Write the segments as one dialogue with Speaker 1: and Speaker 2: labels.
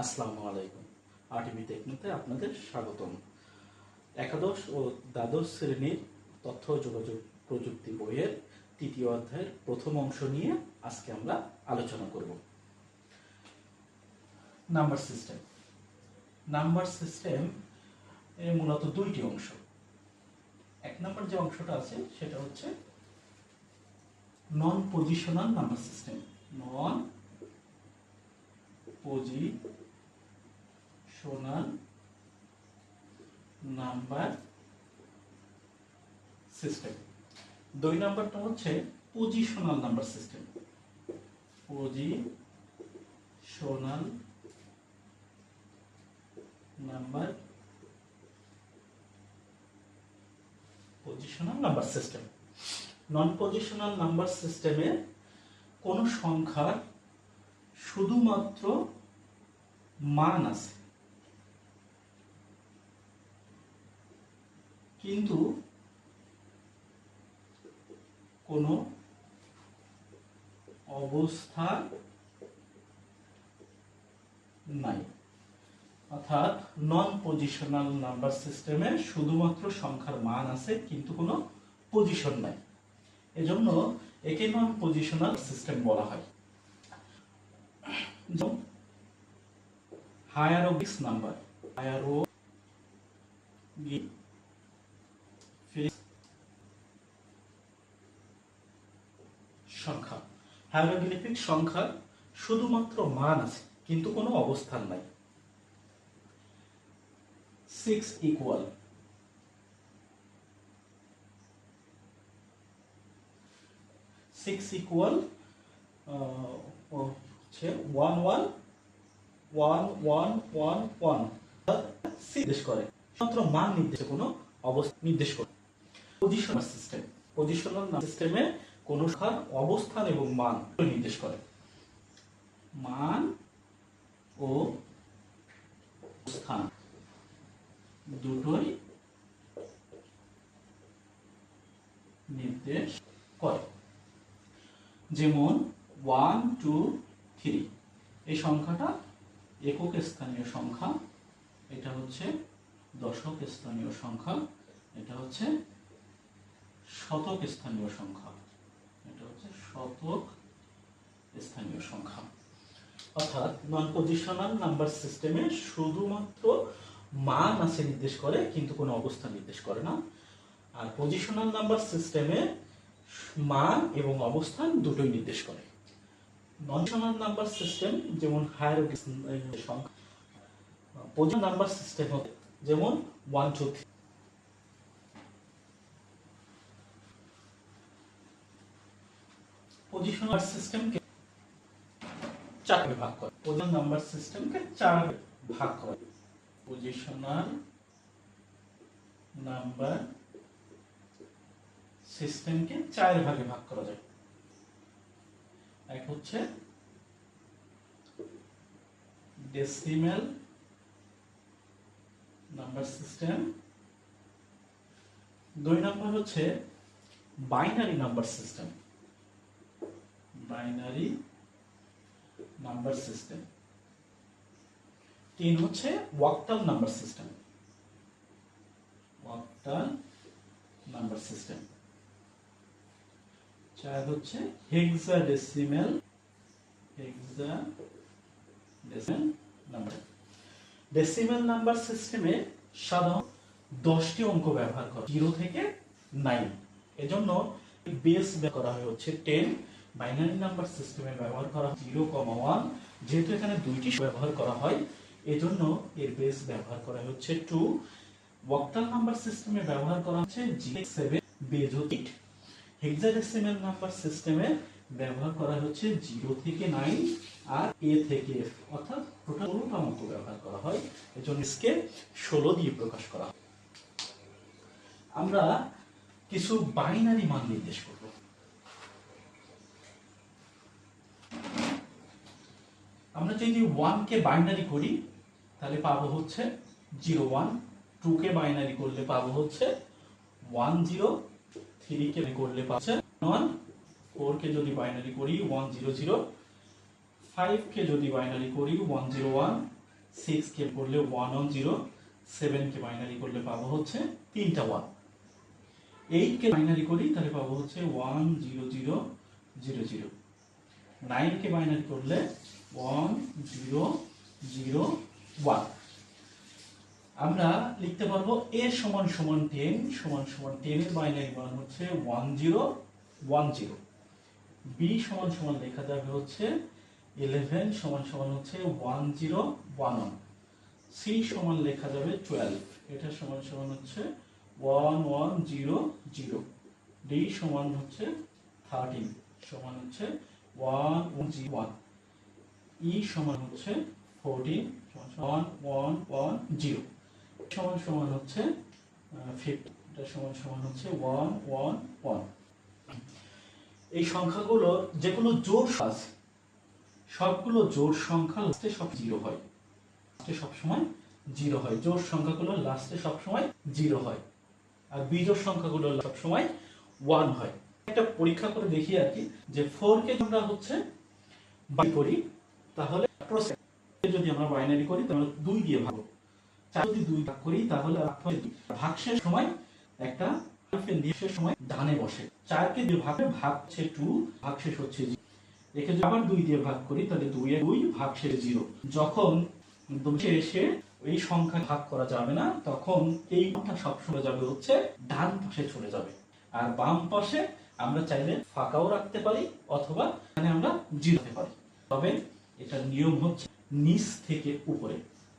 Speaker 1: আসসালামু আলাইকুম। আরটিভি টেকনোতে আপনাদের স্বাগতম। একাদশ ও দ্বাদশ শ্রেণীর তথ্য ও যোগাযোগ প্রযুক্তি বইয়ের তৃতীয় অধ্যায়ের প্রথম অংশ নিয়ে আজকে আমরা আলোচনা করব। Number system. নাম্বার সিস্টেম এর মূলত দুইটি অংশ। এক নম্বর যে অংশটা আছে সেটা হচ্ছে নন পজিশনাল নাম্বার সিস্টেম। নন পজিশনাল নাম্বার সিস্টেম। দুই নাম্বারটা হচ্ছে positional number system. Positional number system. নন পজিশনাল নাম্বার সিস্টেমে কোন সংখ্যার শুধুমাত্র মান আছে, কিন্তু কোনো অবস্থান নাই। অর্থাৎ নন পজিশনাল নাম্বার সিস্টেমে শুধুমাত্র সংখ্যার মান আছে কিন্তু কোনো পজিশন নাই, এজন্য একে নন পজিশনাল সিস্টেম বলা হয়। হায়ারোগ্লিফিক নাম্বার, সংখ্যা, হায়ারোগ্লিফিক সংখ্যার শুধুমাত্র মান আছে কিন্তু কোনো অবস্থান নাই। 6 ইকুয়াল, 6 ইকুয়াল হচ্ছে 1 1 1 1 1 1 নির্দেশ করে, মাত্র মান নির্দেশ, কোনো অবস্থা নির্দেশ করে। পজিশনাল সিস্টেম, পজিশনাল সিস্টেমে কোন সংখ্যার অবস্থান এবং মান নির্দেশ করে। মান ও স্থান দুটোই নির্দেশ করে। যেমন 1 2 3, এই সংখ্যাটা একক স্থানীয় সংখ্যা, এটা হচ্ছে দশক স্থানীয় সংখ্যা, এটা হচ্ছে শতক স্থানীয় সংখ্যা, এটা হচ্ছে শতক স্থানীয় সংখ্যা। অর্থাৎ নন পজিশনাল নাম্বার সিস্টেমে শুধুমাত্র মান আছে নির্দেশ করে কিন্তু কোনো অবস্থান নির্দেশ করে না। আর পজিশনাল নাম্বার সিস্টেমে মান এবং অবস্থান দুটোই নির্দেশ করে। নন পজিশনাল নাম্বার সিস্টেম যেমন হায়ারোগ্লিফিক সংখ্যা, পজিশনাল নাম্বার সিস্টেম যেমন 1 2 3। পজিশনাল সিস্টেমকে চারটি ভাগ করে, পজিশনাল নাম্বার সিস্টেমকে চার ভাগ করে। পজিশনাল নাম্বার সিস্টেমকে চার ভাগে ভাগ করা যায়। এক হচ্ছে ডেসিমেল নাম্বার সিস্টেম, দুই নম্বর হচ্ছে binary number system, binary number system, তিন হচ্ছে ওয়াক্টাল নাম্বার সিস্টেম, ওয়াক্টাল নাম্বার সিস্টেম, চার হচ্ছে হেক্সাডেসিমেল নাম্বার। ডেসিমেল নাম্বার সিস্টেমে সাধারণত 10টি অঙ্ক ব্যবহার করা, 0 থেকে 9, এজন্য বেস ব্যবহার করা হয় হচ্ছে 10। বাইনারি নাম্বার সিস্টেমে ব্যবহার করা 0,1, যেহেতু এখানে দুইটি ব্যবহার করা হয় এজন্য এর বেস ব্যবহার করা হচ্ছে 2। ওয়াক্টাল নাম্বার সিস্টেমে ব্যবহার করা হচ্ছে 7, বেস হচ্ছে 8। হেক্সাডেসিমেল নাম্বার সিস্টেমে ব্যবহার করা হচ্ছে 0 থেকে 9 আর a থেকে f, অর্থাৎ টোটাল 16টা অঙ্ক ব্যবহার করা হয়, এজন্য এসকে 16 দিয়ে প্রকাশ করা হয়। আমরা কিছু বাইনারি মান নির্দেশ করব। আমরা যদি 1 কে বাইনারি করি তাহলে পাবো হচ্ছে 0 1, 2 কে বাইনারি করলে পাবো হচ্ছে 1 0, 3 কে করলে পাচ্ছে 1, 4 কে যদি বাইনারি করি 1 0 0, 5 কে যদি বাইনারি করি 1 0 1, 6 কে করলে 1 on 0, 7 কে বাইনারি করলে পাবো হচ্ছে 3টা 1, 8 কে বাইনারি করি তাহলে পাবো হচ্ছে 1 0 0 0 0, 9 কে বাইনারি করলে 1 0 0 1। আমরা লিখতে পারবো a সমান সমান 10 সমান সমান 10 এর বাইনারি মান হচ্ছে 1 0 1 0, b সমান সমান লেখা যাবে হচ্ছে 11 সমান সমান হচ্ছে 1 0 1 1, c সমান লেখা যাবে 12, এটা সমান সমান হচ্ছে 1 1 0 0, d সমান হচ্ছে 13 সমান হচ্ছে 1 1 0 1, e সমান হচ্ছে 14 সমান 1 1 1 0, সমান সমান হচ্ছে 50, এটা সমান সমান হচ্ছে 1 1 1। এই সংখ্যাগুলো যেগুলো জোড় আছে সবগুলো জোড় সংখ্যা লাস্টে সব 0 হয়, লাস্টে সব সময় 0 হয়, জোড় সংখ্যাগুলো লাস্টে সব সময় 0 হয়, আর বিজোড় সংখ্যাগুলো সব সময় 1 হয়। একটা পরীক্ষা করে দেখি আর কি, যে 4 কে আমরা হচ্ছে বাইনারি করি তাহলে যদি আমরা বাইনারি করি তাহলে 2 দিয়ে ভাগ, 4 যদি 2 ভাগ করি তাহলে ভাগশেষ সময় একটা হাইফেন দিয়ে শেষ সময় ডানে বসে, 4 কে দিয়ে ভাগ হচ্ছে 2, ভাগশেষ হচ্ছে 0, একে যদি আবার 2 দিয়ে ভাগ করি তাহলে 2 এর 2 ভাগশেষ 0। যখন শেষে এই সংখ্যা ভাগ করা যাবে না তখন এই মানটা সবসময় যাবে হচ্ছে ডান পাশে চলে যাবে, আর বাম পাশে আমরা চাইলে ফাঁকাও রাখতে পারি অথবা এখানে আমরা 0 রাখতে পারি, তবে এটা নিয়ম হচ্ছে নিচ থেকে উপরে।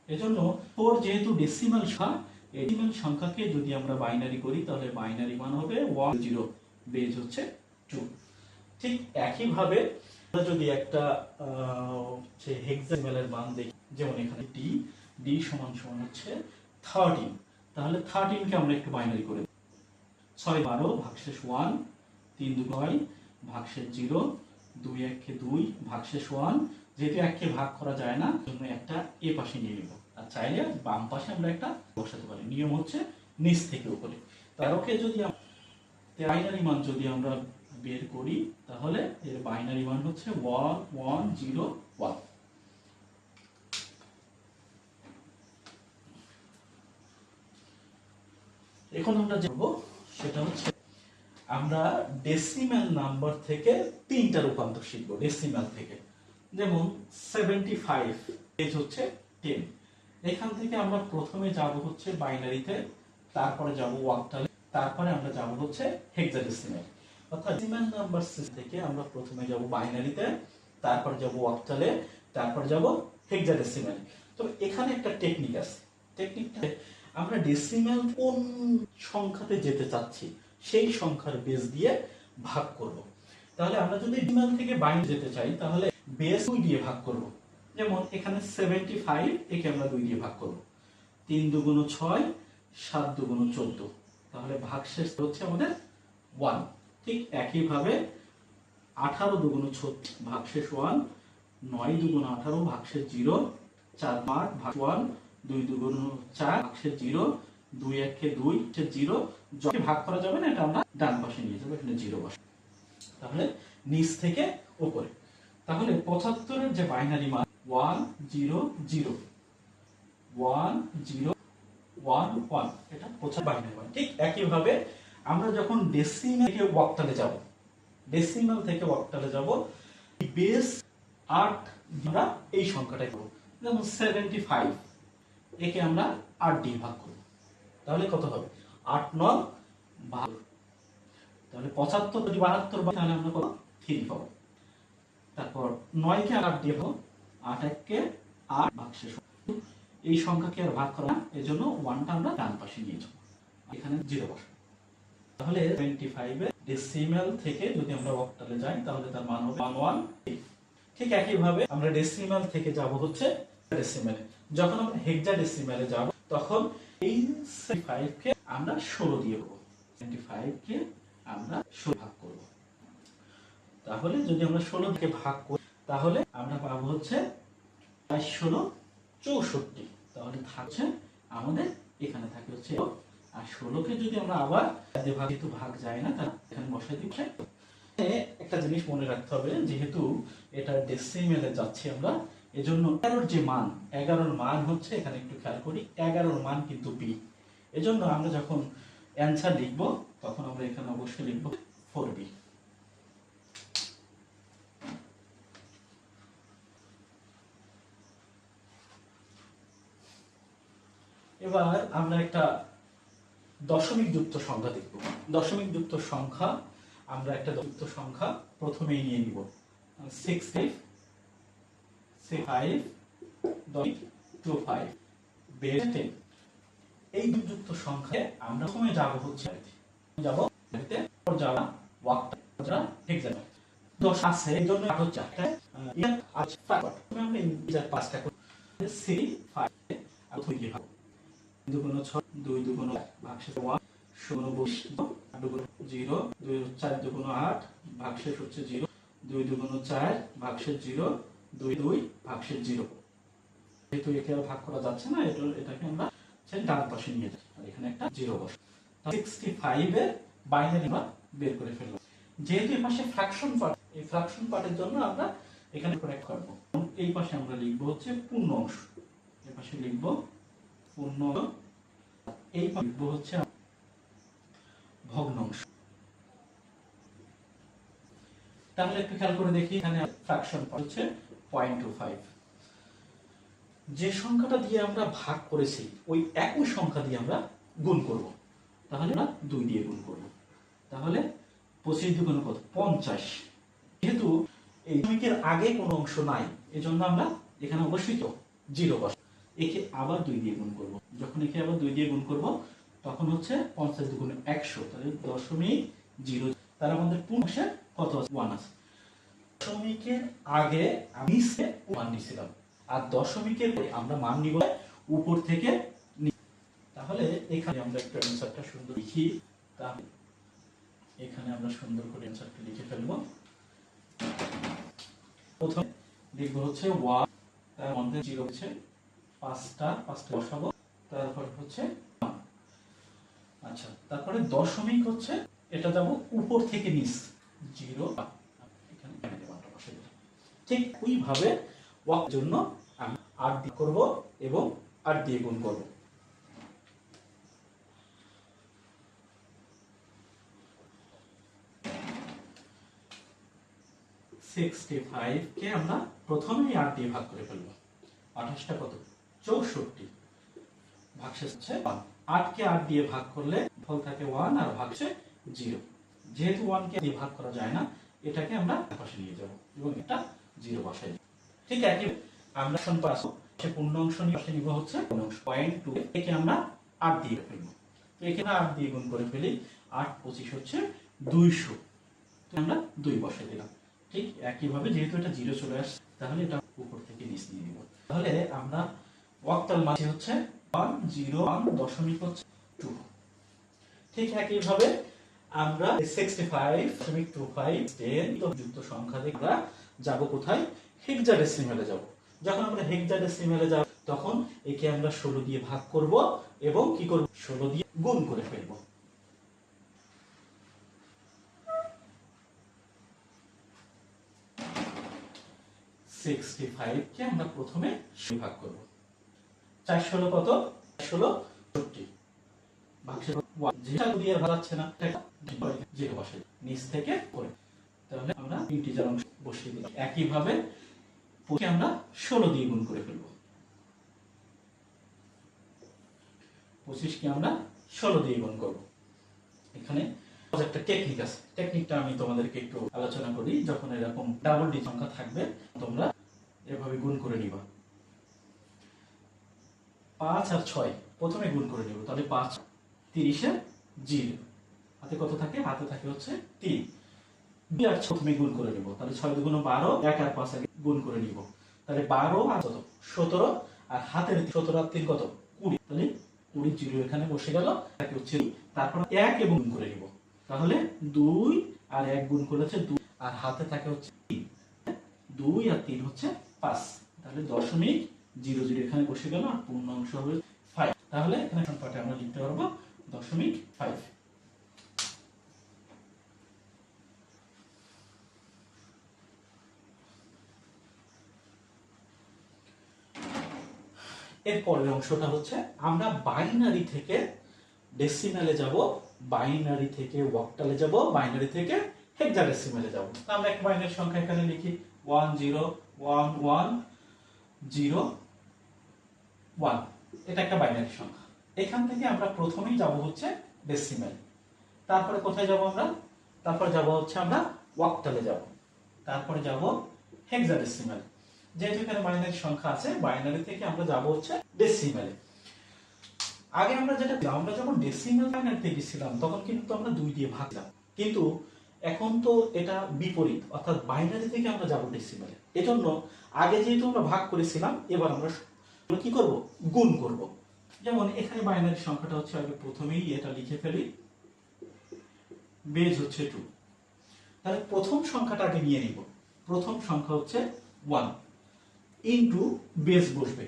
Speaker 1: এজন্য 4 যেহেতু ডেসিমাল সংখ্যা, ডেসিমাল সংখ্যাকে যদি আমরা বাইনারি করি তাহলে বাইনারি মান হবে 1 0, বেজ হচ্ছে 2। ঠিক একই ভাবে আমরা যদি একটা হেক্সাডেসিমালের মান দেখি, যেমন এখানে d সমান সমান হচ্ছে 13, তাহলে 13 কে আমরা একটু বাইনারি করে 6 12 ভাগশেষ 1, 3 2 9 ভাগশেষ 0, 2 1 কে 2 ভাগশেষ 1, যেহেতু 1 কে ভাগ করা যায় না জন্য একটা এ পাশে নিয়ে নিব, আর চাইলে বাম পাশে আমরা একটা বসাতে পারি, নিয়ম হচ্ছে নিচ থেকে উপরে। 13 কে যদি বাইনারি মান যদি আমরা বের করি তাহলে এর বাইনারি মান হচ্ছে 1 1 0 1। এখন আমরা যাব সেটা হচ্ছে আমরা ডেসিমাল নাম্বার থেকে 3টা রূপান্তর শিখব, ডেসিমাল থেকে। যেমন 75 এজ হচ্ছে 10, এখান থেকে আমরা প্রথমে যাব হচ্ছে বাইনারিতে, তারপরে যাব অক্টালে, তারপরে আমরা যাব হচ্ছে হেক্সাডেসিমাল। অর্থাৎ ডেসিমাল নাম্বার সিস্টেম থেকে আমরা প্রথমে যাব বাইনারিতে, তারপরে যাব অক্টালে, তারপরে যাব হেক্সাডেসিমাল। তো এখানে একটা টেকনিক আছে, টেকনিকটা আমরা ডেসিমাল কোন সংখ্যাতে যেতে চাচ্ছি সেই সংখ্যার বেস দিয়ে ভাগ করব। তাহলে আমরা যদি ডেসিমাল থেকে বাইনারি যেতে চাই তাহলে বেস 2 দিয়ে ভাগ করব। যেমন এখানে 75 একে আমরা 2 দিয়ে ভাগ করব, 3 2 6 7 2 14, তাহলে ভাগশেষ হচ্ছে আমাদের 1। ঠিক একই ভাবে 18 2 36 ভাগশেষ 1, 9 2 18 ভাগশেষ 0, 4 8 ভাগ 1, 2 2 4 ভাগশেষ 0, 2 1 কে 2 0, যখন ভাগ করা যাবে না এটা আমরা ডান পাশে নিয়ে যাব, এখানে 0 বসে, তাহলে নিচ থেকে উপরে। তাহলে 75 এর যে বাইনারি মান 1 0 0 1 0 1 1, এটা 75 বাইনারি মান। ঠিক একই ভাবে আমরা যখন ডেসিমাল থেকে অক্টালে যাব, ডেসিমাল থেকে অক্টালে যাব, বেস 8 আমরা এই সংখ্যাটাই করব। যেমন 75 একে আমরা 8 দিয়ে ভাগ করব, তাহলে কত হবে 8 9 12, তাহলে 75 যদি 72 হয় তাহলে আমরা কত 3 পাবো। তারপর 9 কে 8 দিয়ে ভাগ, 8 1 কে 8 ভাগশেষ, এই সংখ্যাকে আর ভাগ করা না, এজন্য 1টা আমরা ডান পাশে নিয়ে যাব, এখানে 0 বসাবো। তাহলে 25 এর ডেসিমাল থেকে যদি আমরা অক্টালে যাই তাহলে তার মান হবে 118। ঠিক একই ভাবে আমরা ডেসিমাল থেকে যাব হচ্ছে ডেসিমালে। যখন আমরা হেক্সাডেসিমালে যাব তখন এই 75 কে আমরা 16 দিয়ে দেব, 75 কে আমরা 16 ভাগ করব। তাহলে যদি আমরা 16 থেকে ভাগ করি তাহলে আমরা পাবো হচ্ছে 16 64, তাহলে থাকছে আমাদের এখানে থাকে হচ্ছে, আর 16 কে যদি আমরা আবার যেহেতু ভাগ যায় না তাহলে এখানে বসাই দিচ্ছি। একটা জিনিস মনে রাখতে হবে, যেহেতু এটা ডেসিমেলে যাচ্ছি আমরা, এজন্য 11 যে মান, 11 মান হচ্ছে, এখানে একটু খেয়াল করি, 11 মান কিন্তু বি। এজন্য আমরা যখন অ্যান্সার লিখব তখন আমরা এখানে অবশ্যই লিখব 4b। এবার আমরা একটা দশমিক যুক্ত সংখ্যা দেখব। দশমিক যুক্ত সংখ্যা, আমরা একটা যুক্ত সংখ্যা প্রথমেই নিয়ে নিব 65.25 বেস 10। এই যুক্ত সংখ্যায় আমরা প্রথমে যাব হচ্ছে যাব যারা ওয়াক্তা এক্সাম 10 আছে, এই জন্য হচ্ছে একটা আচ্ছা প্রথমে আমরা ইন্টিজার পাঁচটা করি 3 5 আর 2 কি হবে 2 গুণ 6 2 2 গুণ ভাগশেষ 1 0 8 2 গুণ 0 2 4 2 গুণ 8 ভাগশেষ হচ্ছে 0 2 2 গুণ 4 ভাগশেষ 0 2 2 ভাগশেষ 0। যেহেতু একে আর ভাগ করা যাচ্ছে না, এটাকে আমরা ডান পাশে নিয়ে যাই আর এখানে একটা 0 বসাই। 65 এর বাইনারি আমরা বের করে ফেললাম। যেহেতু এই পাশে ফ্র্যাকশন পার্ট, এই ফ্র্যাকশন পার্টের জন্য আমরা এখানে কারেক্ট করব। এই পাশে আমরা লিখব হচ্ছে পূর্ণ অংশ, এই পাশে লিখব পূর্ণ, এই পাশে লিখব হচ্ছে ভগ্নাংশ। তাহলে একটু খেয়াল করে দেখি, এখানে ফ্র্যাকশন পার্ট হচ্ছে 0.25। যে সংখ্যাটা দিয়ে আমরা ভাগ করেছি ওই একই সংখ্যা দিয়ে আমরা গুণ করব। তাহলে আমরা 2 দিয়ে গুণ করব। তাহলে 25 দুগুণ কত 50। যেহেতু এই দশমিকের আগে কোনো অংশ নাই, এজন্য আমরা এখানে অবশ্যই তো 0 বসাবো। একে আবার 2 দিয়ে গুণ করব। যখন একে আবার 2 দিয়ে গুণ করব তখন হচ্ছে 50 দুগুণ 100, তাহলে 0.0। তার মধ্যে পূর্ণাংশে কত আছে 1 আছে। দশমিকের আগে আমি 1 নিছিলাম, আর দশমিকের পরে আমরা মান নিব উপর থেকে। তাহলে এখানে আমরা একটু অ্যানসারটা সুন্দর লিখি। তাহলে এখানে আমরা সুন্দর করে অ্যানসারটা লিখে ফেলব। প্রথমে লিখব হচ্ছে 1, তার মধ্যে 0 হচ্ছে 5টা বসাবো, তারপর হচ্ছে 1। আচ্ছা, তারপরে দশমিক হচ্ছে এটা যাব উপর থেকে নিচ 0, এখানে মানটা বসাই দিলাম। ঠিক ওইভাবে ওয়াক জন্য আমি 8 দিয়ে করব এবং 8 দিয়ে গুণ করব। 65 কে আমরা প্রথমেই 8 দিয়ে ভাগ করে ফেলবো। 28টা কত 64, ভাগশেষ হচ্ছে 1। 8 কে 8 দিয়ে ভাগ করলে ফল থাকে 1 আর ভাগশেষ 0। যেহেতু 1 কে দিয়ে ভাগ করা যায় না, এটাকে আমরা পাশে নিয়ে যাব এবং এটা 0 বসাই দেব। ঠিক একই আমরা সম্পাস সে পূর্ণ অংশ নিয়ে পাশে নিব হচ্ছে পূর্ণ অংশ 0.2, একে আমরা 8 দিয়ে ফেলবো। তো এখানে 8 দিয়ে গুণ করে ফেলি, 8 25 হচ্ছে 200, তো আমরা 2 বসাই দিলাম। ঠিক একইভাবে যেহেতু এটা 0 চলে আসছে, তাহলে এটা উপর থেকে নিচ নিয়ে নিব। তাহলে আমরা অক্টাল মান হচ্ছে 101 দশমিক হচ্ছে 2। ঠিক একইভাবে আমরা 65.25 যুক্ত সংখ্যা দিয়ে আমরা যাব কোথায়, হেক্সাডেসিমেলে যাব। যখন আমরা হেক্সাডেসিমেলে যাব তখন একে আমরা 16 দিয়ে ভাগ করব এবং কি করব 16 দিয়ে গুণ করে ফেলব। 65 কে আমরা প্রথমে ভাগ করব। 4 16 কত 16 40, ভাগশেষ 1, যেটা দিয়ে ভাগাচ্ছে না এটা 0 বসাই নিচ থেকে করে। তাহলে আমরা ইন্টিজার অংশ বসিয়ে দিলাম। একই ভাবে পরে আমরা 16 দিয়ে গুণ করে ফেলব। 25 কে আমরা 16 দিয়ে গুণ করব। এখানে একটা টেকনিক আছে, টেকনিকটা আমি তোমাদেরকে একটু আলোচনা করি। যখন এরকম ডাবল ডিজিট সংখ্যা থাকবে তোমরা এভাবে গুণ করে নিবা। 5 আর 6 প্রথমে গুণ করে নিব, তাহলে 5 30 এর 0, হাতে কত থাকে, হাতে থাকে হচ্ছে 3। 2 আর 6 প্রথমে গুণ করে নিব, তাহলে 6 দুগুণ 12, 1 আর 5 আগে গুণ করে নিব, তাহলে 12 আর কত 17, আর হাতের 17 আর 3 কত 20, তাহলে 20 0 এখানে বসে গেল। তাকে হচ্ছে তারপর 1 এবং গুণ করে নিব, তাহলে 2 আর 1 গুণ করেছে 2, আর হাতে থাকে হচ্ছে 3, 2 আর 3 হচ্ছে 5, তাহলে দশমিক 0 0 এখানে বসে গেল আর পূর্ণ অংশ হবে 5। তাহলে এখানে সংখ্যাটা আমরা লিখতে পারবো 0.5। এর পরের অংশটা হচ্ছে আমরা বাইনারি থেকে ডেসিমালে যাব, বাইনারি থেকে অক্টালে যাব, বাইনারি থেকে হেক্সাডেসিমালে যাব। আমরা একটা বাইনারি সংখ্যা এখানে লিখি 101101। এটা একটা বাইনারি সংখ্যা। এখান থেকে আমরা প্রথমেই যাব হচ্ছে ডেসিমাল, তারপরে কোথায় যাব আমরা, তারপরে যাব হচ্ছে আমরা অক্টালে যাব, তারপরে যাব হেক্সাডেসিমাল। যেহেতু এখানে বাইনারি সংখ্যা আছে, বাইনারি থেকে আমরা যাব হচ্ছে ডেসিমালে। আগে আমরা যখন ডেসিমাল বাইনারিতে গেছিলাম তখন কিন্তু আমরা 2 দিয়ে ভাগ দিলাম, কিন্তু এখন তো এটা বিপরীত, অর্থাৎ বাইনারি থেকে আমরা যাব ডেসিমালে। এজন্য আগে যেহেতু আমরা ভাগ করেছিলাম, এবার আমরা কি করব, গুণ করব। যেমন এখানে বাইনারি সংখ্যাটা হচ্ছে, আগে প্রথমেই এটা লিখে ফেলি, বেজ হচ্ছে 2। তাহলে প্রথম সংখ্যাটা আগে নিয়ে নিব। প্রথম সংখ্যা হচ্ছে 1 ইনটু বেজ বসবে।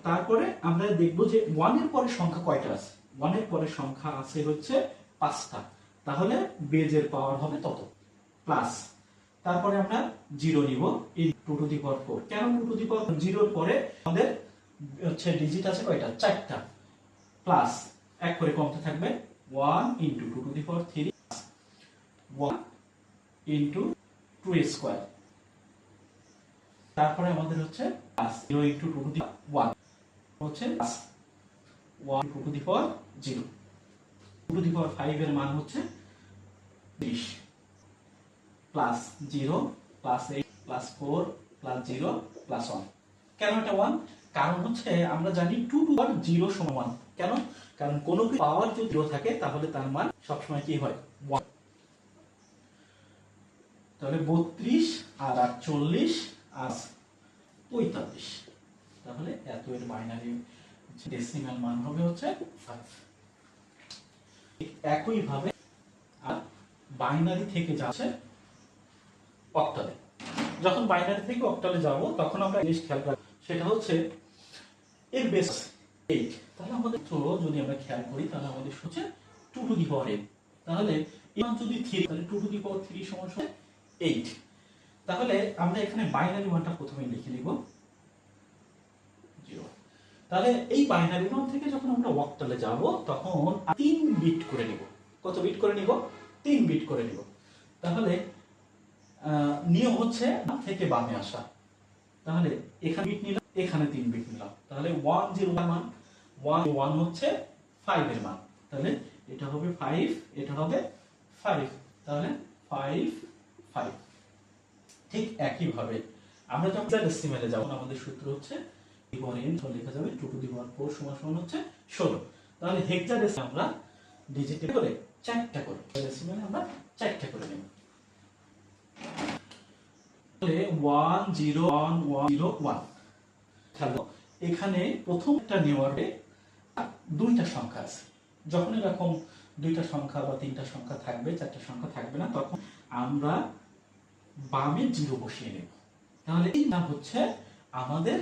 Speaker 1: তারপরে আমরা দেখব যে 1 এর পরে সংখ্যা কয়টা আছে। 1 এর পরে সংখ্যা আছে হচ্ছে 5টা, তাহলে বেজের পাওয়ার হবে তত, প্লাস তারপরে আমরা 0 নিব ইন 2 টু দি পাওয়ার 4। কেন 2 টু দি পাওয়ার 0 এর পরে আমাদের হচ্ছে ডিজিট আছে কয়টা, 4টা, প্লাস এক করে কমতে থাকবে 1 into 2 to the power 3 1 into 2 square. তারপরে আমাদের হচ্ছে প্লাস 0 ইনটু 2 টু দি 1 হচ্ছে plus 1 to the power 0। 2 to the power 5 এর মান হচ্ছে 30 plus 0 plus 8 plus 4 plus 0 plus 1। কেন এটা 1? কারণ হচ্ছে আমরা জানি 2 টু দি পাওয়ার 0 সমান 1। কেন? কারণ কোন পাওয়ার যদি 0 থাকে তাহলে তার মান সবসময় কি হয়, 1। তাহলে 32 আর 48 আর 45, তাহলে এত এর বাইনারি ডেসিমাল মান হবে হচ্ছে 5। একই ভাবে আর বাইনারি থেকে যাচ্ছে অক্টালে। যখন বাইনারি থেকে অক্টালে যাব তখন আমরা জিনিস খেয়াল রাখব, সেটা হচ্ছে এর বেস 8। তাহলে আমাদের তো যদি আমরা খেয়াল করি তাহলে আমাদের হচ্ছে 2 টু দি পাওয়ার 8। তাহলে এর মান যদি 3, তাহলে 2 টু দি পাওয়ার 3 সমান 8। তাহলে আমরা এখানে বাইনারি মানটা প্রথমে লিখে নিব 0। তাহলে এই বাইনারি মান থেকে যখন আমরা অক্টালে যাব তখন 3 বিট করে নিব। কত বিট করে নিব? 3 বিট করে নিব। তাহলে নিয়ম হচ্ছে ডান থেকে বামে আসা। তাহলে এখানে বিট নিলাম, এখানে 3 বিট নিলাম। তাহলে 10 এর মান 1 হচ্ছে 5 এর মান। তাহলে এটা হবে 5, এটা হবে 5। তাহলে 5 5। ঠিক একই ভাবে আমরা যখন হেক্সাডেসিমালে যাব, আমাদের সূত্র হচ্ছে লেখা যাবে 2 টু দি পাওয়ার 4 সমান হচ্ছে 16। তাহলে হেক্সাডেসিমালে আমরা ডিজিটে করে 4টা করে, ডেসিমালে আমরা 4টা করে নেব। তাহলে 1 0 1 1 0 1। তাহলে এখানে প্রথমটা নেওয়ারে 2টা সংখ্যা আছে। যখন এরকম 2টা সংখ্যা বা 3টা সংখ্যা থাকবে, 4টা সংখ্যা থাকবে না, তখন আমরা বামে 0 বসিয়ে নেব। তাহলে এই নাম হচ্ছে আমাদের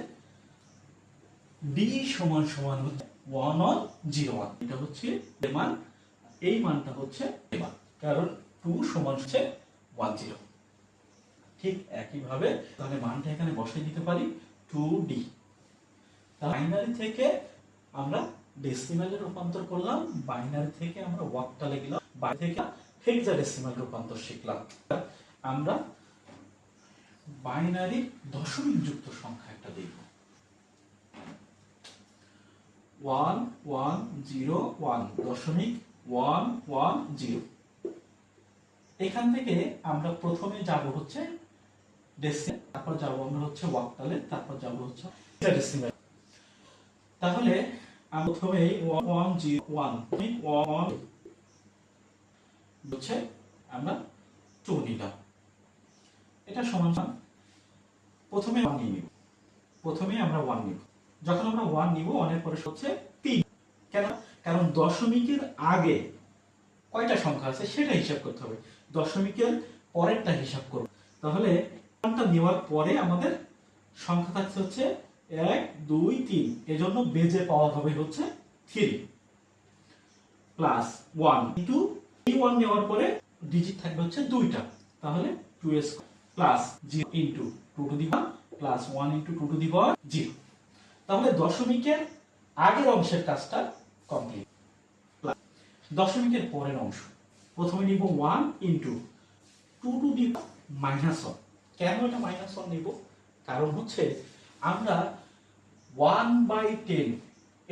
Speaker 1: ডি সমান সমান হচ্ছে 1 on 0 1। এটা হচ্ছে এর মান, এই মানটা হচ্ছে এর মান, কারণ 2 সমান হচ্ছে 1 0। ঠিক একই ভাবে তাহলে মানটা এখানে বসাই দিতে পারি 2d। তাহলে বাইনারি থেকে আমরা ডেসিমালে রূপান্তর করলাম, বাইনারি থেকে আমরা অক্টালে গেলাম, বাইনারি থেকে হেক্সাডেসিমাল রূপান্তর শিখলাম। আমরা বাইনারি দশমিক যুক্ত সংখ্যা একটা দেখব, 1 1 0 1 দশমিক 1 1 0। এখান থেকে আমরা প্রথমে যাব হচ্ছে ডেসিমাল, তারপর যাব আমরা হচ্ছে অক্টালে, তারপর যাব হচ্ছে হেক্সাডেসিমাল। তাহলে প্রথমে 1 0 1 1 হচ্ছে আমরা 2 নিলাম, এটা সমান প্রথমে 1 নিয়ে নিব। প্রথমে আমরা 1 নিব। যখন আমরা 1 নিব, 1 এর পরে হচ্ছে 3। কেন? কারণ দশমিকের আগে কয়টা সংখ্যা আছে সেটা হিসাব করতে হবে, দশমিকের পরেরটা হিসাব করব। তাহলে 1টা নেওয়ার পরে আমাদের সংখ্যা থাকছে হচ্ছে 1 2 3, এজন্য বেজে পাওয়ার হবে হচ্ছে 3 প্লাস 1 ইনটু এই 1 নেওয়ার পরে ডিজিট থাকবে হচ্ছে 2টা, তাহলে 2 square plus 0 into 2 to the power plus 1 into 2 to the power 0। তাহলে দশমিকের আগের অংশের কাজটা কমপ্লিট। দশমিকের পরের অংশ, প্রথমে নিব 1 ইন্টু 2 টু দি -1। কেন এটা -1 নিব? কারণ হচ্ছে আমরা 1/10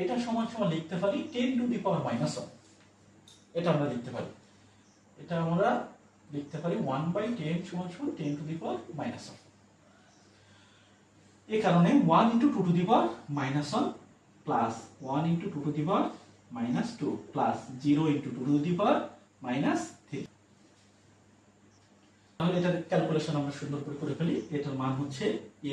Speaker 1: এটা সমান সমান লিখতে পারি 10 টু দি পাওয়ার -1। এটা আমরা লিখতে পারি, এটা আমরা লিখতে পারি 1/10 সমান সমান 10 টু দি পাওয়ার -1। এই কারণে 1 into 2 to the power -1 plus 1 into 2 to the power -2 plus 0 into 2 to the power -3। তাহলে এটার ক্যালকুলেশন আমরা সুন্দর করে ফেলি। এটার মান হচ্ছে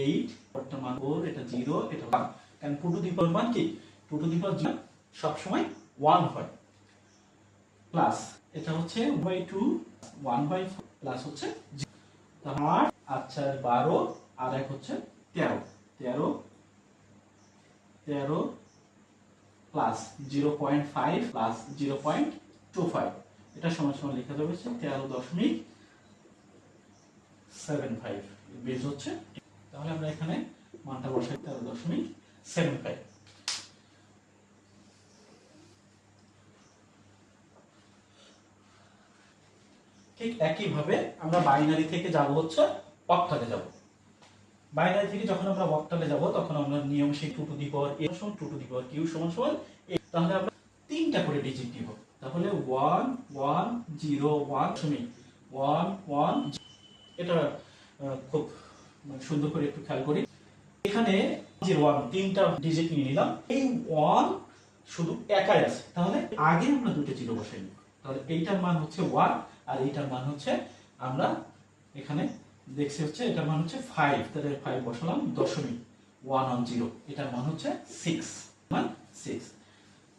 Speaker 1: 8, এটার মান 4, এটা 0, এটা 1। কারণ 2 টু দি পাওয়ার মান কি? 2 টু দি পাওয়ার সব সময় 1 হয়। প্লাস এটা হচ্ছে 1/2 1/4 প্লাস হচ্ছে 0। তাহলে 8 আর 12 আর এক হচ্ছে 13 প্লাস 0.5 প্লাস 0.25, এটা সমান সমান লেখা যাবে 13.75 বেস হচ্ছে। তাহলে আমরা এখানে মানটা বসাই 13.75। ঠিক একইভাবে আমরা বাইনারি থেকে যাব হচ্ছে অক্টালে যাব। বাইনারি থেকে যখন আমরা অক্টালে যাব তখন আমরা নিয়ম শিখি 2 টু দি পাওয়ার a সমান 2 টু দি পাওয়ার q সমান সমান a। তাহলে আমরা তিনটা করে ডিজিট নিব। তাহলে 1 1 0 1 1 1। এটা খুব সুন্দর করে একটু খেয়াল করি। এখানে 1 তিনটা ডিজিট নিয়ে নিলাম, এই 1 শুধু একাই আছে, তাহলে আগে আমরা দুটো জিরো বসাই নিব। তাহলে এইটার মান হচ্ছে 1 আর এইটার মান হচ্ছে, আমরা এখানে দেখছি হচ্ছে এটার মান হচ্ছে 5, তাহলে 5 বসালাম, দশমিক 110, এটার মান হচ্ছে 6।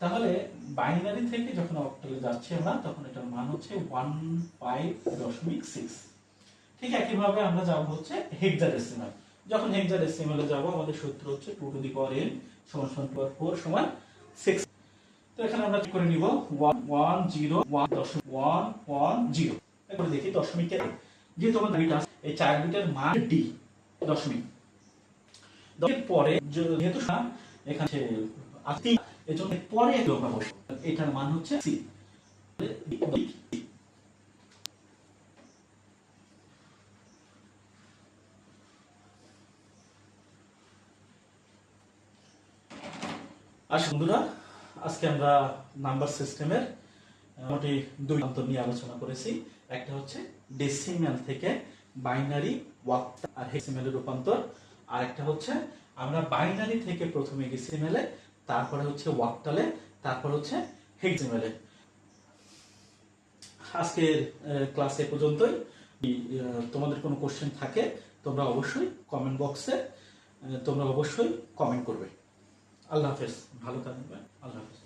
Speaker 1: তাহলে বাইনারি থেকে যখন অক্টালে যাচ্ছি আমরা তখন এটার মান হচ্ছে 15.6। ঠিক একইভাবে আমরা যাব হচ্ছে হেক্সাডেসিমাল। যখন হেক্সাডেসিমালে যাব আমাদের সূত্র হচ্ছে 2 টু দি পাওয়ার n সমান সমান 4 সমান 6। তো এখানে আমরা কি করে নিব 110 এরপর দেখি দশমিকের, যেহেতু আমাদের বিট আছে এই 4 বিটের মান d দশমিক। এর পরে যেহেতু এখানে আছে এজন্য পরে আমরা বসে, এটার মান হচ্ছে c। আর বন্ধুরা, আজকে আমরা নাম্বার সিস্টেমের মোটামুটি 2 অন্তর নিয়ে আলোচনা করেছি। একটা হচ্ছে ডেসিমাল থেকে বাইনারি, অক্টাল আর হেক্সাডেসিমালে রূপান্তর, আর একটা হচ্ছে আমরা বাইনারি থেকে প্রথমে ডেসিমালে, তারপরে হচ্ছে অক্টালে, তারপর হচ্ছে হেক্সাডেসিমালে। আজকের ক্লাসে পর্যন্তই। তোমাদের কোনো কোশ্চেন থাকে তোমরা অবশ্যই কমেন্ট বক্সে কমেন্ট করবে। আল্লাহ হাফেজ, ভালো থাকবে, আল্লাহ হাফেজ।